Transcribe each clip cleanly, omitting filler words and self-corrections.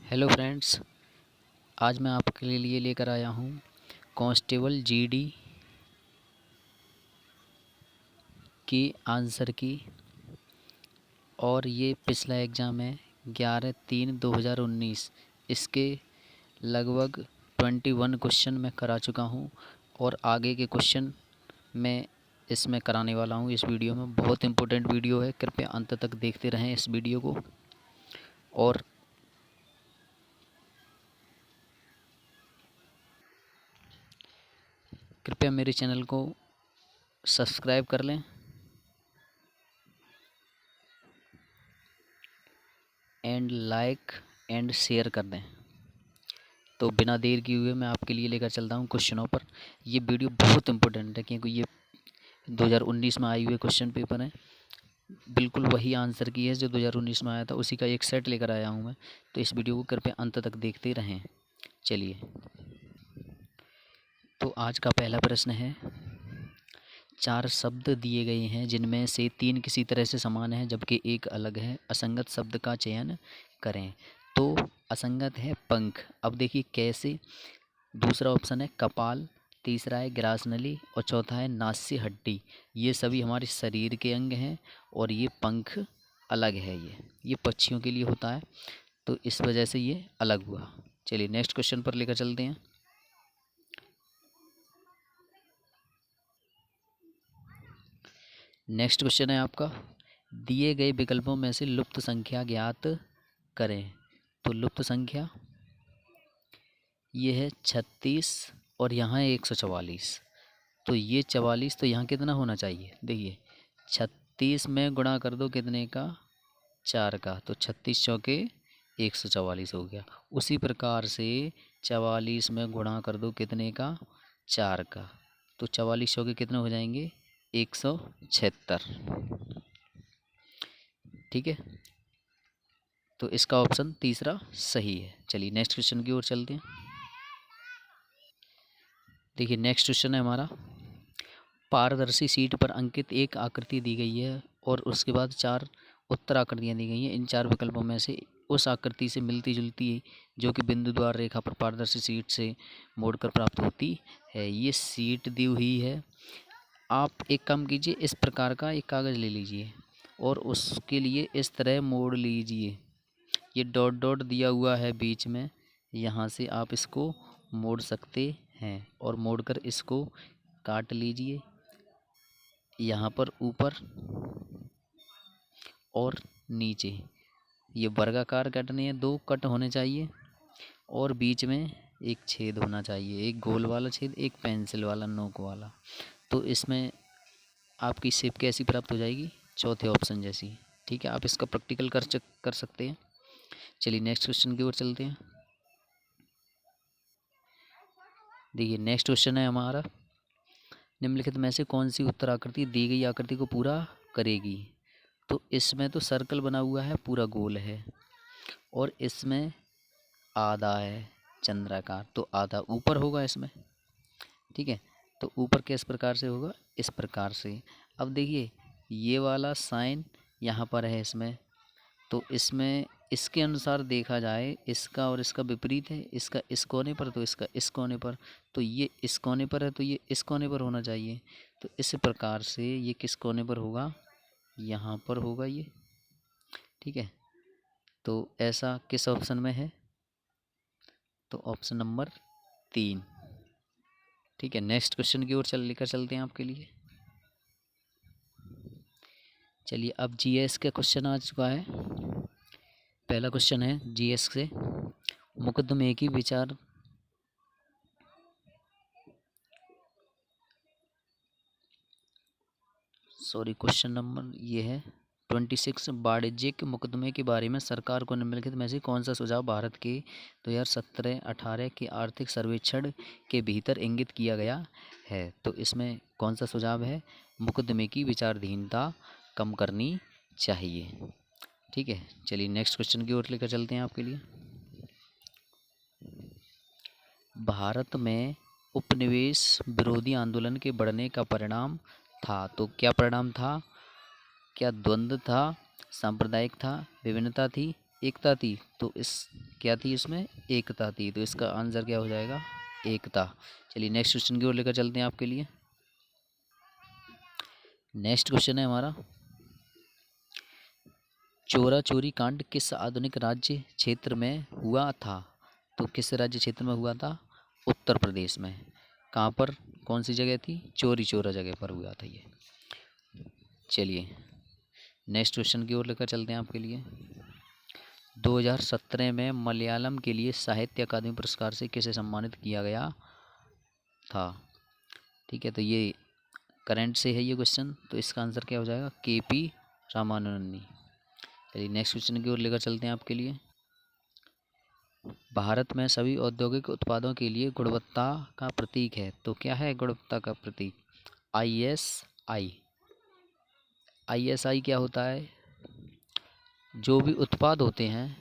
Hello friends, आज मैं आपके लिए लेकर आया हूँ कांस्टेबल जीडी की आंसर की। और ये पिछला एग्ज़ाम है 11/3/2019। इसके लगभग 21 क्वेश्चन मैं करा चुका हूँ और आगे के क्वेश्चन मैं इसमें कराने वाला हूँ। इस वीडियो में बहुत इम्पोर्टेंट वीडियो है, कृपया अंत तक देखते रहें इस वीडियो को। और कृपया मेरे चैनल को सब्सक्राइब कर लें एंड लाइक एंड शेयर कर दें। तो बिना देर किए हुए मैं आपके लिए लेकर चलता हूँ क्वेश्चनों पर। ये वीडियो बहुत इंपॉर्टेंट है क्योंकि ये 2019 में आए हुए क्वेश्चन पेपर हैं। बिल्कुल वही आंसर की है जो 2019 में आया था, उसी का एक सेट लेकर आया हूँ मैं। तो इस वीडियो को कृपया अंत तक देखते रहें। चलिए, तो आज का पहला प्रश्न है। 4 शब्द दिए गए हैं जिनमें से 3 किसी तरह से समान हैं जबकि एक अलग है। असंगत शब्द का चयन करें। तो असंगत है पंख। अब देखिए कैसे। दूसरा ऑप्शन है कपाल, तीसरा है ग्रासनली और चौथा है नास्य हड्डी। ये सभी हमारे शरीर के अंग हैं और ये पंख अलग है। ये पक्षियों के लिए होता है, तो इस वजह से ये अलग हुआ। चलिए नेक्स्ट क्वेश्चन पर लेकर चलते हैं। नेक्स्ट क्वेश्चन है आपका, दिए गए विकल्पों में से लुप्त संख्या ज्ञात करें। तो लुप्त संख्या ये है 36 और यहाँ है 144। तो ये 44, तो यहाँ कितना होना चाहिए। देखिए 36 में गुणा कर दो कितने का, 4 का, तो 36 चौके 144 हो गया। उसी प्रकार से 44 में गुणा कर दो कितने का, 4 का, तो 44 चौके कितने हो जाएंगे, 176। ठीक है, तो इसका ऑप्शन तीसरा सही है। चलिए नेक्स्ट क्वेश्चन की ओर चलते हैं। देखिए नेक्स्ट क्वेश्चन है हमारा, पारदर्शी शीट पर अंकित एक आकृति दी गई है और उसके बाद 4 उत्तर आकृतियाँ दी गई हैं। इन 4 विकल्पों में से उस आकृति से मिलती जुलती जो कि बिंदु द्वार रेखा पर पारदर्शी शीट से मोड़कर प्राप्त होती है। ये शीट दी हुई है। आप एक काम कीजिए, इस प्रकार का एक कागज़ ले लीजिए और उसके लिए इस तरह मोड़ लीजिए। ये डॉट डॉट दिया हुआ है बीच में, यहाँ से आप इसको मोड़ सकते हैं और मोड़कर इसको काट लीजिए। यहाँ पर ऊपर और नीचे ये वर्गाकार कटने हैं, 2 कट होने चाहिए और बीच में एक छेद होना चाहिए, एक गोल वाला छेद, एक पेंसिल वाला नोक वाला। तो इसमें आपकी शेप कैसी प्राप्त हो जाएगी, चौथे ऑप्शन जैसी। ठीक है, आप इसका प्रैक्टिकल कर सकते हैं। चलिए नेक्स्ट क्वेश्चन की ओर चलते हैं। देखिए नेक्स्ट क्वेश्चन है हमारा, निम्नलिखित में से कौन सी उत्तर आकृति दी गई आकृति को पूरा करेगी। तो इसमें तो सर्कल बना हुआ है, पूरा गोल है, और इसमें आधा है चंद्राकार, तो आधा ऊपर होगा इसमें। ठीक है, तो ऊपर किस प्रकार से होगा, इस प्रकार से। अब देखिए ये वाला साइन यहाँ पर है इसमें, तो इसमें इसके अनुसार देखा जाए, इसका और इसका विपरीत है, इसका इस कोने पर तो इसका इस कोने पर, तो ये इस कोने पर है तो ये इस कोने पर होना चाहिए। तो इस प्रकार से ये किस कोने पर होगा, यहाँ पर होगा ये। ठीक है, तो ऐसा किस ऑप्शन में है, तो ऑप्शन नंबर 3। ठीक है, नेक्स्ट क्वेश्चन की ओर लेकर चलते हैं आपके लिए। चलिए अब जीएस का क्वेश्चन आ चुका है। पहला क्वेश्चन है जीएस से, मुकदमे की विचार क्वेश्चन नंबर ये है 26, वाणिज्यिक मुकदमे के बारे में सरकार को निम्नलिखित में से कौन सा सुझाव भारत के 2017-18 के आर्थिक सर्वेक्षण के भीतर इंगित किया गया है। तो इसमें कौन सा सुझाव है, मुकदमे की विचाराधीनता कम करनी चाहिए। ठीक है, चलिए नेक्स्ट क्वेश्चन की ओर लेकर चलते हैं आपके लिए। भारत में उपनिवेश विरोधी आंदोलन के बढ़ने का परिणाम था। तो क्या परिणाम था, क्या द्वंद्व था, सांप्रदायिक था, विभिन्नता थी, एकता थी। तो इस क्या थी इसमें? एकता थी। तो इसका आंसर क्या हो जाएगा? एकता। चलिए नेक्स्ट क्वेश्चन की ओर लेकर चलते हैं आपके लिए। नेक्स्ट क्वेश्चन है हमारा, चोरा चोरी कांड किस आधुनिक राज्य क्षेत्र में हुआ था? तो किस राज्य क्षेत्र में हुआ था? उत्तर प्रदेश में। कहाँ पर? कौन सी जगह थी? चोरी चोरा जगह पर हुआ था ये। चलिए नेक्स्ट क्वेश्चन की ओर लेकर चलते हैं आपके लिए। 2017 में मलयालम के लिए साहित्य अकादमी पुरस्कार से किसे सम्मानित किया गया था? ठीक है, तो ये करंट से है ये क्वेश्चन, तो इसका आंसर क्या हो जाएगा? KP रामानुजन। चलिए नेक्स्ट क्वेश्चन की ओर लेकर चलते हैं आपके लिए। भारत में सभी औद्योगिक उत्पादों के लिए गुणवत्ता का प्रतीक है, तो क्या है गुणवत्ता का प्रतीक? ISI। ISI क्या होता है? जो भी उत्पाद होते हैं,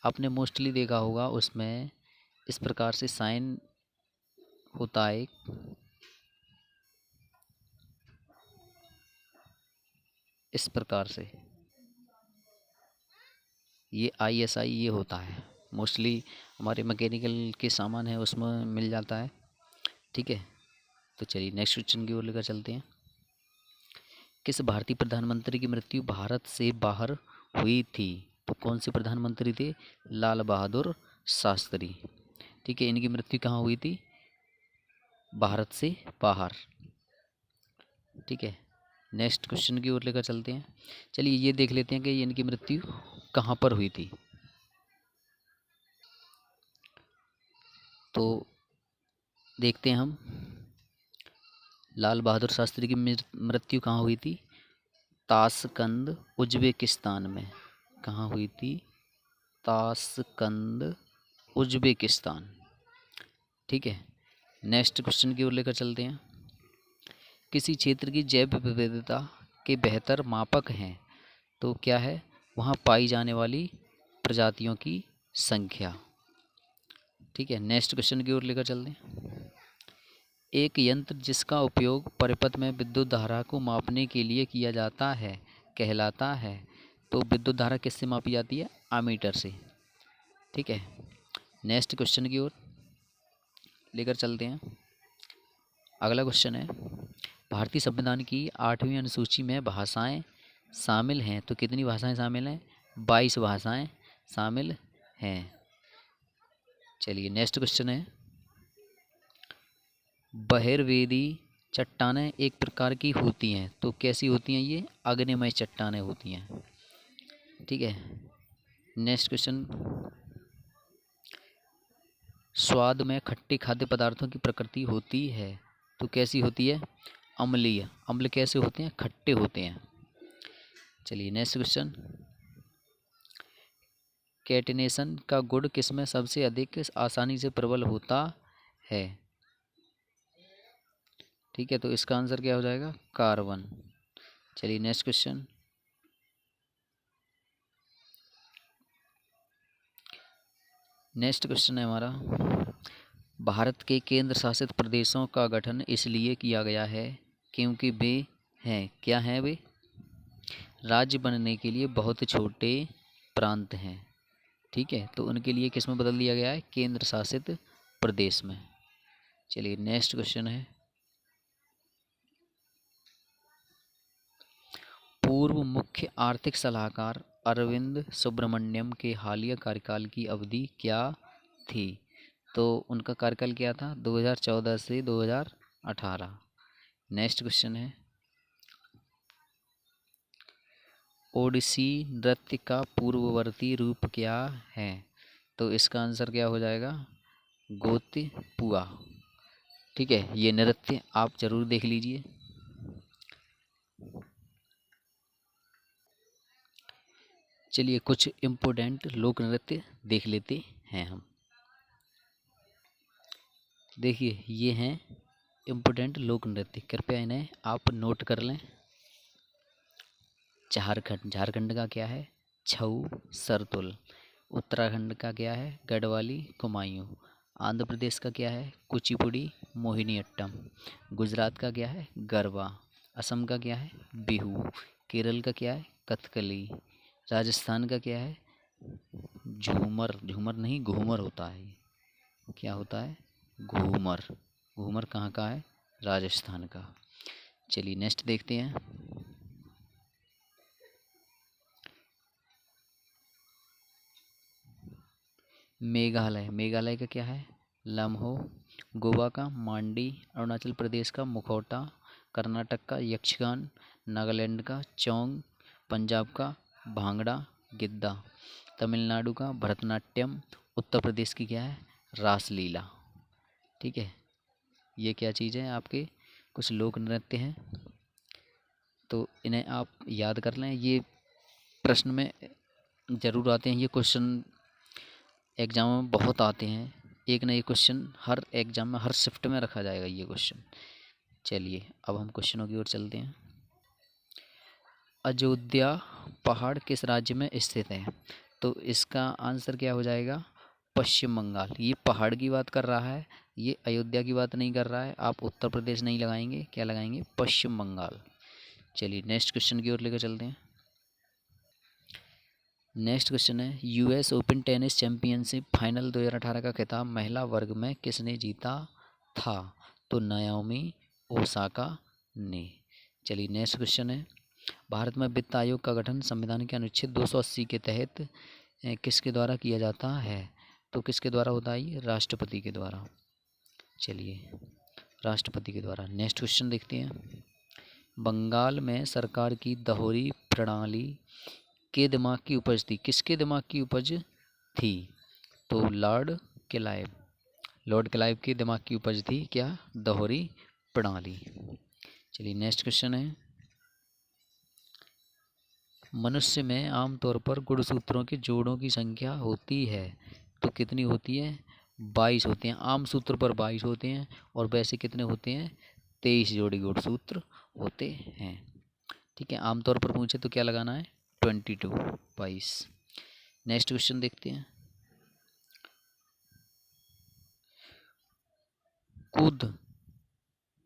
आपने मोस्टली देखा होगा उसमें इस प्रकार से साइन होता है, इस प्रकार से ये ISI ये होता है। मोस्टली हमारे मैकेनिकल के सामान है उसमें मिल जाता है। ठीक है, तो चलिए नेक्स्ट क्वेश्चन की ओर लेकर चलते हैं। किस भारतीय प्रधानमंत्री की मृत्यु भारत से बाहर हुई थी? तो कौन से प्रधानमंत्री थे? लाल बहादुर शास्त्री। ठीक है, इनकी मृत्यु कहाँ हुई थी? भारत से बाहर। ठीक है, नेक्स्ट क्वेश्चन की ओर लेकर चलते हैं। चलिए ये देख लेते हैं कि इनकी मृत्यु कहाँ पर हुई थी। तो देखते हैं हम, लाल बहादुर शास्त्री की मृत्यु कहाँ हुई थी? ताशकंद उज्बेकिस्तान में। कहाँ हुई थी? Tashkent Uzbekistan. ठीक है, नेक्स्ट क्वेश्चन की ओर लेकर चलते हैं। किसी क्षेत्र की जैव विविधता के बेहतर मापक हैं, तो क्या है? वहाँ पाई जाने वाली प्रजातियों की संख्या। ठीक है, नेक्स्ट क्वेश्चन की ओर लेकर चलते हैं। एक यंत्र जिसका उपयोग परिपथ में विद्युत धारा को मापने के लिए किया जाता है कहलाता है, तो विद्युत धारा किससे मापी जाती है? एमीटर से। ठीक है, नेक्स्ट क्वेश्चन की ओर लेकर चलते हैं। अगला क्वेश्चन है, भारतीय संविधान की 8वीं अनुसूची में भाषाएं शामिल हैं, तो कितनी भाषाएं शामिल हैं? 22 भाषाएं शामिल हैं। चलिए नेक्स्ट क्वेश्चन है, बहिर्वेदी चट्टानें एक प्रकार की होती हैं, तो कैसी होती हैं ये? अग्निमय चट्टानें होती हैं। ठीक है, नेक्स्ट क्वेश्चन, स्वाद में खट्टे खाद्य पदार्थों की प्रकृति होती है, तो कैसी होती है? अम्लीय। अम्ल कैसे होते हैं? खट्टे होते हैं। चलिए नेक्स्ट क्वेश्चन, कैटिनेशन का गुण किसमें सबसे अधिक आसानी से प्रबल होता है? ठीक है, तो इसका आंसर क्या हो जाएगा? कार्बन। चलिए नेक्स्ट क्वेश्चन, नेक्स्ट क्वेश्चन है हमारा, भारत के केंद्र शासित प्रदेशों का गठन इसलिए किया गया है क्योंकि वे हैं, क्या हैं वे? राज्य बनने के लिए बहुत छोटे प्रांत हैं। ठीक है, तो उनके लिए किस में बदल दिया गया है? केंद्र शासित प्रदेश में। चलिए नेक्स्ट क्वेश्चन है, पूर्व मुख्य आर्थिक सलाहकार अरविंद सुब्रमण्यम के हालिया कार्यकाल की अवधि क्या थी? तो उनका कार्यकाल क्या था? 2014 से 2018। नेक्स्ट क्वेश्चन है, ओडिसी नृत्य का पूर्ववर्ती रूप क्या है? तो इसका आंसर क्या हो जाएगा? गोतिपुआ। ठीक है, ये नृत्य आप जरूर देख लीजिए। चलिए कुछ इम्पोर्टेंट लोक नृत्य देख लेते हैं हम। देखिए ये हैं इम्पोर्टेंट लोक नृत्य, कृपया इन्हें आप नोट कर लें। झारखंड का क्या है? छऊ सरतुल। उत्तराखंड का क्या है? गढ़वाली कुमायूं। आंध्र प्रदेश का क्या है? कुचिपुड़ी मोहिनीअट्टम। गुजरात का क्या है? गरबा। असम का क्या है? बिहू। केरल का क्या है? कथकली। राजस्थान का क्या है? झूमर, झूमर नहीं घूमर होता है। क्या होता है? घूमर। घूमर कहाँ का है? राजस्थान का। चलिए नेक्स्ट देखते हैं। मेघालय, मेघालय का क्या है? लम्हो। गोवा का मांडी, अरुणाचल प्रदेश का मुखौटा, कर्नाटक का यक्षगान, नागालैंड का चौंग, पंजाब का भांगड़ा गिद्दा, तमिलनाडु का भरतनाट्यम, उत्तर प्रदेश की क्या है? रासलीला। ठीक है, ये क्या चीज़ है? आपके कुछ लोक नृत्य हैं, तो इन्हें आप याद कर लें। ये प्रश्न में ज़रूर आते हैं, ये क्वेश्चन एग्जाम में बहुत आते हैं। एक ना एक क्वेश्चन हर एग्जाम में, हर शिफ्ट में रखा जाएगा ये क्वेश्चन। चलिए अब हम क्वेश्चनों की ओर चलते हैं। अयोध्या पहाड़ किस राज्य में स्थित है? तो इसका आंसर क्या हो जाएगा? पश्चिम बंगाल। ये पहाड़ की बात कर रहा है, ये अयोध्या की बात नहीं कर रहा है। आप उत्तर प्रदेश नहीं लगाएंगे, क्या लगाएंगे? पश्चिम बंगाल। चलिए नेक्स्ट क्वेश्चन की ओर लेकर चलते हैं। नेक्स्ट क्वेश्चन है, US open tennis championship final 2018 का खिताब महिला वर्ग में किसने जीता था? तो नाओमी ओसाका ने। चलिए नेक्स्ट क्वेश्चन है, भारत में वित्त आयोग का गठन संविधान के अनुच्छेद 280 के तहत किसके द्वारा किया जाता है? तो किसके द्वारा होता है ये? राष्ट्रपति के द्वारा। चलिए राष्ट्रपति के द्वारा। नेक्स्ट क्वेश्चन देखते हैं। बंगाल में सरकार की दोहरी प्रणाली के दिमाग की उपज थी? किसके दिमाग की उपज थी? तो लॉर्ड क्लाइव, लॉर्ड क्लाइव के दिमाग की उपज थी क्या? दोहरी प्रणाली। चलिए नेक्स्ट क्वेश्चन है, मनुष्य में आमतौर पर गुणसूत्रों के जोड़ों की संख्या होती है, तो कितनी होती है? 22 होते हैं। आम सूत्र पर 22 होते हैं, और वैसे कितने होते हैं? 23 जोड़ी गुणसूत्र होते हैं। ठीक है, आमतौर पर पूछे तो क्या लगाना है? 22, 22। नेक्स्ट क्वेश्चन देखते हैं। कूद,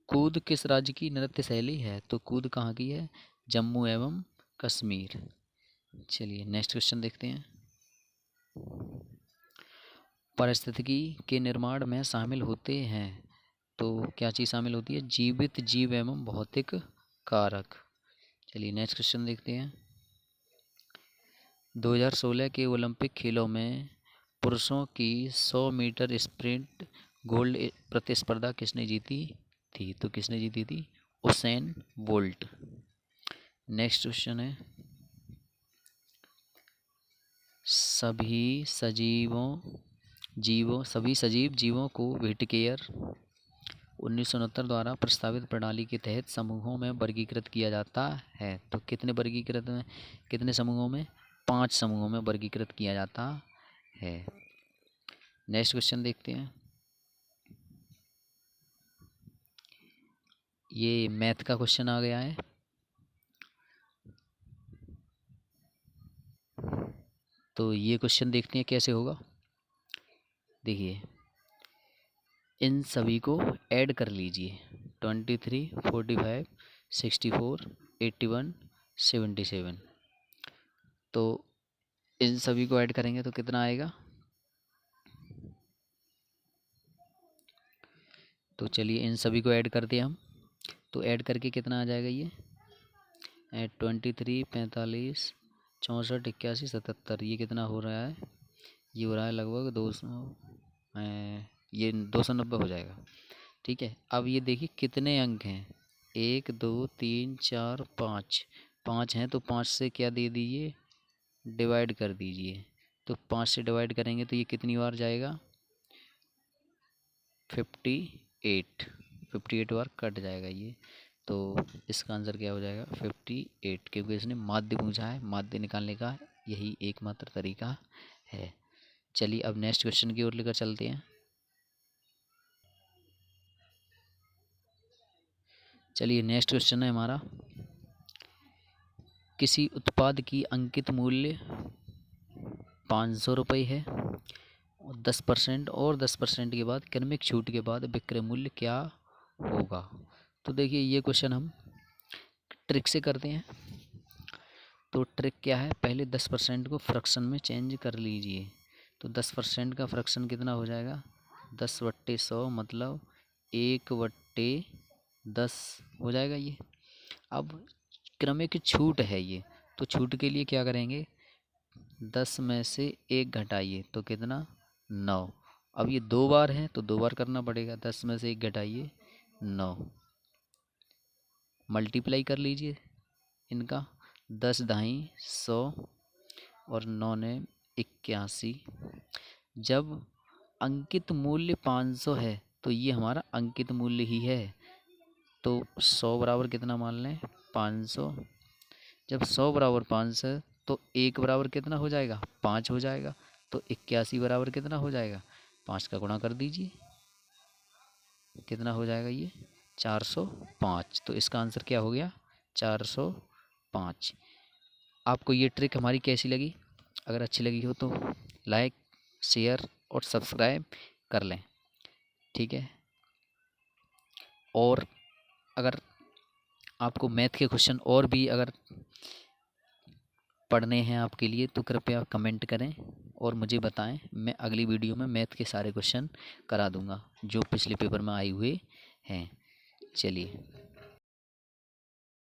कूद किस राज्य की नृत्य शैली है? तो कूद कहाँ की है? जम्मू एवं कश्मीर। चलिए नेक्स्ट क्वेश्चन देखते हैं। पारिस्थितिकी के निर्माण में शामिल होते हैं, तो क्या चीज़ शामिल होती है? जीवित जीव एवं भौतिक कारक। चलिए नेक्स्ट क्वेश्चन देखते हैं। 2016 के ओलंपिक खेलों में पुरुषों की 100 मीटर स्प्रिंट गोल्ड प्रतिस्पर्धा किसने जीती थी? तो किसने जीती थी? Usain bolt. नेक्स्ट क्वेश्चन है, सभी सजीव जीवों को व्हिटकेयर 1969 द्वारा प्रस्तावित प्रणाली के तहत समूहों में वर्गीकृत किया जाता है। तो कितने समूहों में? 5 समूहों में वर्गीकृत किया जाता है। नेक्स्ट क्वेश्चन देखते हैं। ये मैथ का क्वेश्चन आ गया है। तो ये क्वेश्चन देखते हैं कैसे होगा। देखिए, इन सभी को ऐड कर लीजिए। 23, 45, 64, 81, 77। तो इन सभी को ऐड करेंगे तो कितना आएगा? तो चलिए इन सभी को ऐड करते हैं हम। तो ऐड करके कितना आ जाएगा ये? 23, 45, 64, 81, 77। ये कितना हो रहा है? ये हो रहा है लगभग 200, ये 290 हो जाएगा। ठीक है, अब ये देखिए कितने अंक हैं? 1, 2, 3, 4, 5। 5 हैं, तो 5 से क्या दे दीजिए? डिवाइड कर दीजिए। तो 5 से डिवाइड करेंगे तो ये कितनी बार जाएगा? 58 बार कट जाएगा ये। तो इसका आंसर क्या हो जाएगा? 58, क्योंकि इसने माध्य पूछा है। माध्य निकालने का यही एकमात्र तरीका है। चलिए अब नेक्स्ट क्वेश्चन की ओर लेकर चलते हैं। चलिए नेक्स्ट क्वेश्चन है हमारा, किसी उत्पाद की अंकित मूल्य 500 रुपये है, 10% और 10% के बाद क्रमिक छूट के बाद विक्रय मूल्य क्या होगा? तो देखिए ये क्वेश्चन हम ट्रिक से करते हैं। तो ट्रिक क्या है? पहले 10% को फ्रैक्शन में चेंज कर लीजिए। तो 10% का फ्रैक्शन कितना हो जाएगा, 10/100 मतलब 1/10 हो जाएगा ये। अब क्रमिक छूट है ये, तो छूट के लिए क्या करेंगे, 10 में से 1 घटाइए तो कितना, 9। अब ये 2 बार है तो 2 बार करना पड़ेगा, 10 में से 1 घटाइए 9, मल्टीप्लाई कर लीजिए इनका, 10 ढाई 100 और 9 ने 81। जब अंकित मूल्य 500 है तो ये हमारा अंकित मूल्य ही है, तो 100 बराबर कितना मान लें, 500। जब 100 बराबर 500 है तो 1 बराबर कितना हो जाएगा, 5 हो जाएगा। तो 81 बराबर कितना हो जाएगा, 5 का गुणा कर दीजिए, कितना हो जाएगा ये, 405। तो इसका आंसर क्या हो गया, 405। आपको ये ट्रिक हमारी कैसी लगी, अगर अच्छी लगी हो तो लाइक शेयर और सब्सक्राइब कर लें, ठीक है। और अगर आपको मैथ के क्वेश्चन और भी अगर पढ़ने हैं आपके लिए तो कृपया कमेंट करें और मुझे बताएं, मैं अगली वीडियो में मैथ के सारे क्वेश्चन करा दूंगा जो पिछले पेपर में आए हुए हैं। चलिए।